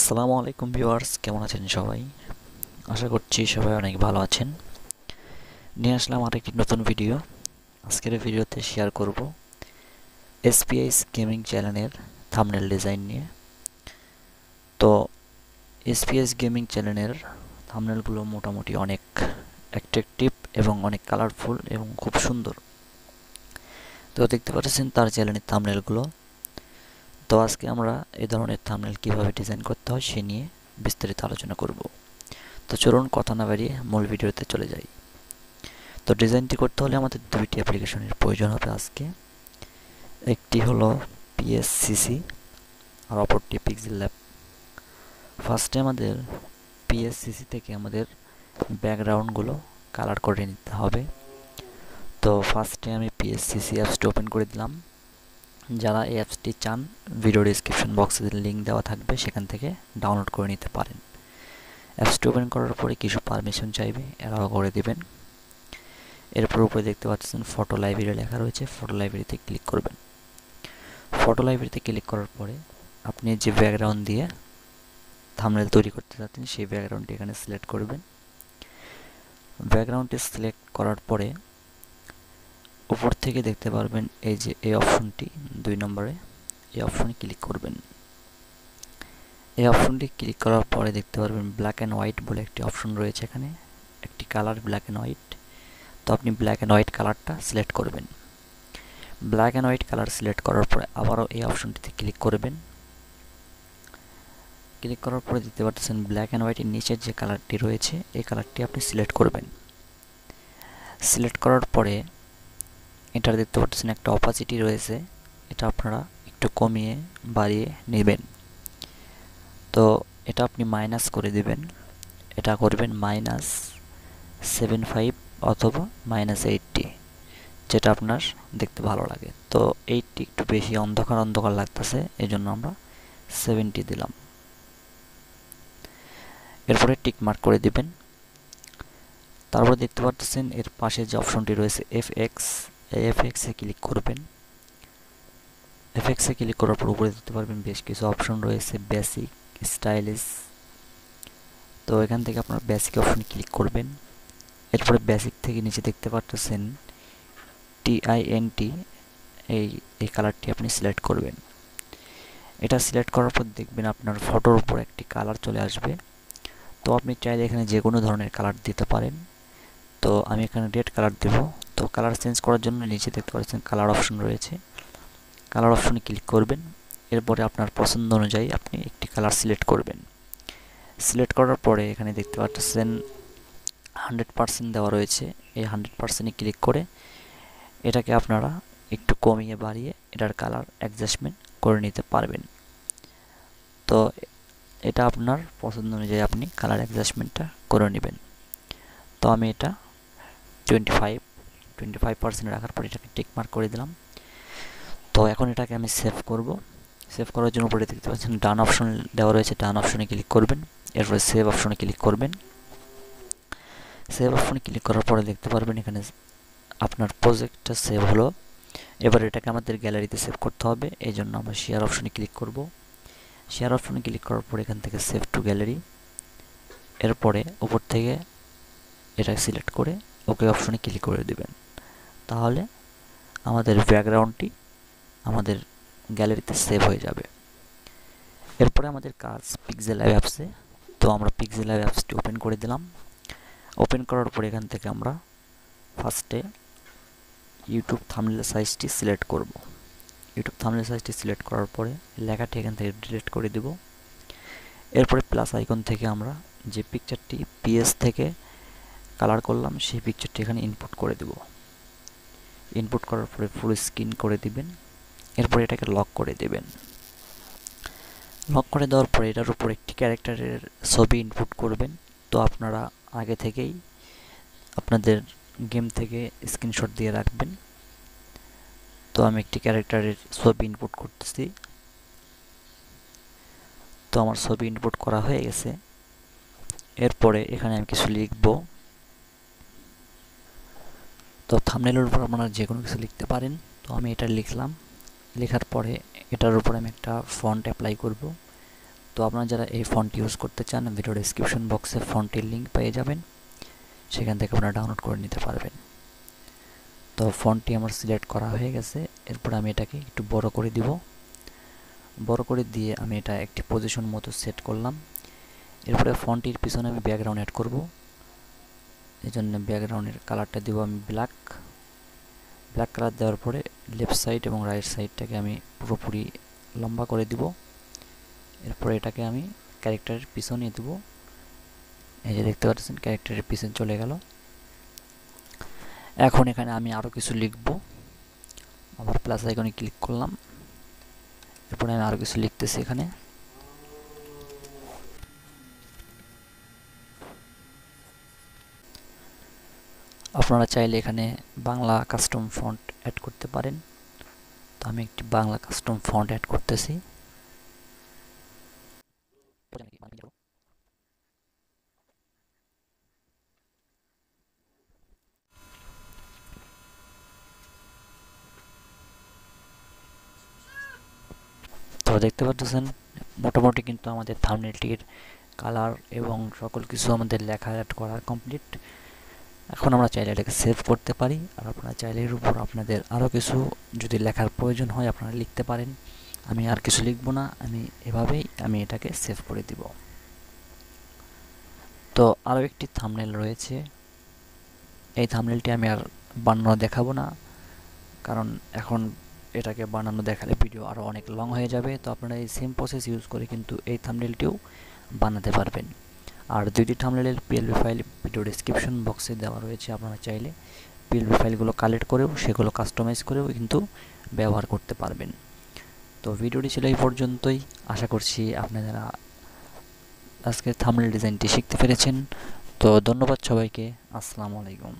আসসালামু আলাইকুম ভিউয়ার্স, কেমন আছেন সবাই? আশা করছি সবাই অনেক ভালো আছেন। নিয়ে আসলাম আরেকটি নতুন ভিডিও। আজকের ভিডিওতে শেয়ার করব এসপিএস গেমিং চ্যানেলের থাম্বনেল ডিজাইন নিয়ে। তো এসপিএস গেমিং চ্যানেলের থাম্বনেলগুলো মোটামুটি অনেক অ্যাট্রাকটিভ এবং অনেক কালারফুল এবং খুব সুন্দর। তো দেখতে পাচ্ছেন তার চ্যানেলের থাম্বনেলগুলো। তো আজকে আমরা এই ধরনের থাম্বনেল কিভাবে ডিজাইন করতে হয় সে নিয়ে বিস্তারিত আলোচনা করব। তো চলুন কথা না বাড়িয়ে মূল ভিডিওতে চলে যাই। তো ডিজাইনটি করতে হলে আমাদের দুইটি অ্যাপ্লিকেশনের প্রয়োজন হবে আজকে। একটি হলো পিএসসিসি আর অপরটি পিক্সেল ল্যাব। ফার্স্টে আমাদের পিএসসিসি থেকে আমাদের ব্যাকগ্রাউন্ডগুলো কালার করে নিতে হবে। তো ফার্স্টে আমি পিএসসিসি অ্যাপসটি ওপেন করে দিলাম। যারা এই অ্যাপসটি চান, ভিডিও ডিসক্রিপশন বক্সে লিঙ্ক দেওয়া থাকবে, সেখান থেকে ডাউনলোড করে নিতে পারেন। অ্যাপসটি ওপেন করার পরে কিছু পারমিশন চাইবে, এরাও করে দিবেন। এরপর উপরে দেখতে পাচ্ছেন ফটো লাইব্রেরি লেখা রয়েছে, ফটো লাইব্রেরিতে ক্লিক করবেন। ফটো লাইব্রেরিতে ক্লিক করার পরে আপনি যে ব্যাকগ্রাউন্ড দিয়ে থাম্বনেল তৈরি করতে চাচ্ছেন সেই ব্যাকগ্রাউন্ডটি এখানে সিলেক্ট করবেন। ব্যাকগ্রাউন্ডটি সিলেক্ট করার পরে উপর থেকে দেখতে পারবেন এই যে এই অপশনটি 2 নম্বরে, এই অপশনে ক্লিক করবেন। এই অপশনটি ক্লিক করার পরে দেখতে পারবেন ব্ল্যাক অ্যান্ড হোয়াইট বলে একটি অপশন রয়েছে, এখানে একটি কালার ব্ল্যাক অ্যান্ড হোয়াইট। তো আপনি ব্ল্যাক অ্যান্ড হোয়াইট কালারটা সিলেক্ট করবেন। Black and white colour select করার পরে আবারও এই অপশনটিতে ক্লিক করবেন। ক্লিক করার পরে দেখতে পাচ্ছেন ব্ল্যাক অ্যান্ড হোয়াইটের নিচের যে কালারটি রয়েছে এই কালারটি আপনি সিলেক্ট করবেন। সিলেক্ট করার পরে এটার দেখতে পাচ্ছেন একটা অপাসিটি রয়েছে, এটা আপনারা একটু কমিয়ে বাড়িয়ে নেবেন। তো এটা আপনি মাইনাস করে দিবেন, এটা করবেন -75 অথবা -80, যেটা আপনার দেখতে ভালো লাগে। তো 80 একটু বেশি অন্ধকার অন্ধকার লাগতেছে, এই জন্য আমরা 70 দিলাম। এরপরে টিক মার্ক করে দিবেন। তারপরে দেখতে পাচ্ছেন এর পাশে যে অপশনটি রয়েছে এফএক্স, এই এফএক্সে ক্লিক করবেন। এফএক্সে ক্লিক করার পর উপরে দেখতে পারবেন বেশ কিছু অপশন রয়েছে, বেসিক, স্টাইলিশ। তো এখান থেকে আপনার বেসিক অপশনে ক্লিক করবেন। এরপরে বেসিক থেকে নিচে দেখতে পাচ্ছেন টিআইএনটি, এই কালারটি আপনি সিলেক্ট করবেন। এটা সিলেক্ট করার পর দেখবেন আপনার ফটোর উপর একটি কালার চলে আসবে। তো আপনি চাইলে এখানে যে কোনো ধরনের কালার দিতে পারেন। তো আমি এখানে রেড কালার দেব। তো কালার চেঞ্জ করার জন্য নিচে দেখতে পাচ্ছেন কালার অপশন রয়েছে, কালার অপশনে ক্লিক করবেন। এরপরে আপনার পছন্দ অনুযায়ী আপনি একটি কালার সিলেক্ট করবেন। সিলেক্ট করার পরে এখানে দেখতে পাচ্ছেন 100% দেওয়া রয়েছে, এই 100%-এ ক্লিক করে এটাকে আপনারা একটু কমিয়ে বাড়িয়ে এটার কালার অ্যাডজাস্টমেন্ট করে নিতে পারবেন। তো এটা আপনার পছন্দ অনুযায়ী আপনি কালার অ্যাডজাস্টমেন্টটা করে নেবেন। তো আমি এটা 25% রাখার পর এটাকে টিক মার্ক করে দিলাম। তো এখন এটাকে আমি সেভ করব। সেভ করার জন্য উপরে দেখতে পাচ্ছেন ডান অপশন দেওয়া রয়েছে, ডান অপশনে ক্লিক করবেন। এরপরে সেভ অপশনে ক্লিক করবেন। সেভ অপশনে ক্লিক করার পরে দেখতে পারবেন এখানে আপনার প্রজেক্টটা সেভ হলো। এবার এটাকে আমাদের গ্যালারিতে সেভ করতে হবে, এই জন্য আমরা শেয়ার অপশনে ক্লিক করব। শেয়ার অপশনে ক্লিক করার পর এখান থেকে সেভ টু গ্যালারি, এরপরে উপর থেকে এটা সিলেক্ট করে ওকে অপশনে ক্লিক করে দেবেন। তাহলে আমাদের ব্যাকগ্রাউন্ডটি আমাদের গ্যালারিতে সেভ হয়ে যাবে। এরপরে আমাদের কাজ পিক্সেল ল্যাব অ্যাপসে। তো আমরা পিক্সেল ল্যাব অ্যাপসটি ওপেন করে দিলাম। ওপেন করার পর এখান থেকে আমরা ফার্স্টে ইউটিউব থাম্বনেল সাইজটি সিলেক্ট করব। ইউটিউব থাম্বনেল সাইজটি সিলেক্ট করার পরে লেখাটি এখান থেকে ডিলিট করে দেব। এরপরে প্লাস আইকন থেকে আমরা যে পিকচারটি পিএস থেকে কালার করলাম সেই পিকচারটি এখানে ইনপুট করে দেব। ইনপুট করার পরে ফুল স্ক্রিন করে দিবেন। এরপর এটাকে লক করে দেবেন। লক করে দেওয়ার পরে এটার উপর একটি ক্যারেক্টারের ছবি ইনপুট করবেন। তো আপনারা আগে থেকেই আপনাদের গেম থেকে স্ক্রিনশট দিয়ে রাখবেন। তো আমি একটি ক্যারেক্টারের ছবি ইনপুট করতেছি। তো আমার ছবি ইনপুট করা হয়ে গেছে। এরপরে এখানে আমি কিছু লিখব। তো থাম্বনেলের উপর আপনারা যে কোনো কিছু লিখতে পারেন। তো আমি এটা লিখলাম। লেখার পরে এটার উপর আমি একটা ফন্ট অ্যাপ্লাই করব। তো আপনারা যারা এই ফন্ট ইউজ করতে চান ভিডিও ডেসক্রিপশন বক্সে ফন্টের লিঙ্ক পেয়ে যাবেন, সেখান থেকে আপনারা ডাউনলোড করে নিতে পারবেন। তো ফন্টটি আমার সিলেক্ট করা হয়ে গেছে। এরপর আমি এটাকে একটু বড় করে দিব। বড় করে দিয়ে আমি এটা একটি পজিশন মতো সেট করলাম। এরপরে ফন্টটির পিছনে আমি ব্যাকগ্রাউন্ড অ্যাড করব। এই জন্য ব্যাকগ্রাউন্ডের কালারটা দিব আমি ব্ল্যাক কালার দেওয়ার পরে লেফট সাইড এবং রাইট সাইডটাকে আমি পুরোপুরি লম্বা করে দিব। এরপরে এটাকে আমি ক্যারেক্টারের পিছনে দেব। এই যে দেখতে পাচ্ছেন ক্যারেক্টারের পিছনে চলে গেল। এখন এখানে আমি আরও কিছু লিখব। আবার প্লাস আইকনে ক্লিক করলাম। এরপরে আমি আরও কিছু লিখতেছি এখানে। আপনারা চাইলে এখানে বাংলা কাস্টম ফন্ট অ্যাড করতে পারেন। তো আমি একটি বাংলা কাস্টম ফন্ট অ্যাড করতেছি। তো দেখতে পাচ্ছেন মোটামুটি কিন্তু আমাদের থাম্বনেলটির কালার এবং সকল কিছু আমাদের লেখা অ্যাড করা কমপ্লিট। এখন আমরা চাইলে এটাকে সেভ করতে পারি। আর আপনারা চাইলে এর উপর আপনাদের আরও কিছু যদি লেখার প্রয়োজন হয় আপনারা লিখতে পারেন। আমি আর কিছু লিখব না, আমি এভাবেই আমি এটাকে সেভ করে দিব। তো আরও একটি থাম্বনেল রয়েছে। এই থাম্বনেলটি আমি আর বানানো দেখাবো না, কারণ এখন এটাকে বানানো দেখালে ভিডিও আরও অনেক লং হয়ে যাবে। তো আপনারা এই সেম প্রসেস ইউজ করে কিন্তু এই থাম্বনেলটিও বানাতে পারবেন। আর দুইটি থাম্বনেলের পিএলবি ফাইল ভিডিও ডেসক্রিপশন বক্সে দেওয়া রয়েছে। আপনারা চাইলে পিএলবি ফাইলগুলো কালেক্ট করেও সেগুলো কাস্টমাইজ করেও কিন্তু ব্যবহার করতে পারবেন। তো ভিডিওটি ছিল এই পর্যন্তই। আশা করছি আপনারা আজকে থাম্বনেল ডিজাইনটি শিখতে পেরেছেন। তো ধন্যবাদ সবাইকে। আসসালামু আলাইকুম।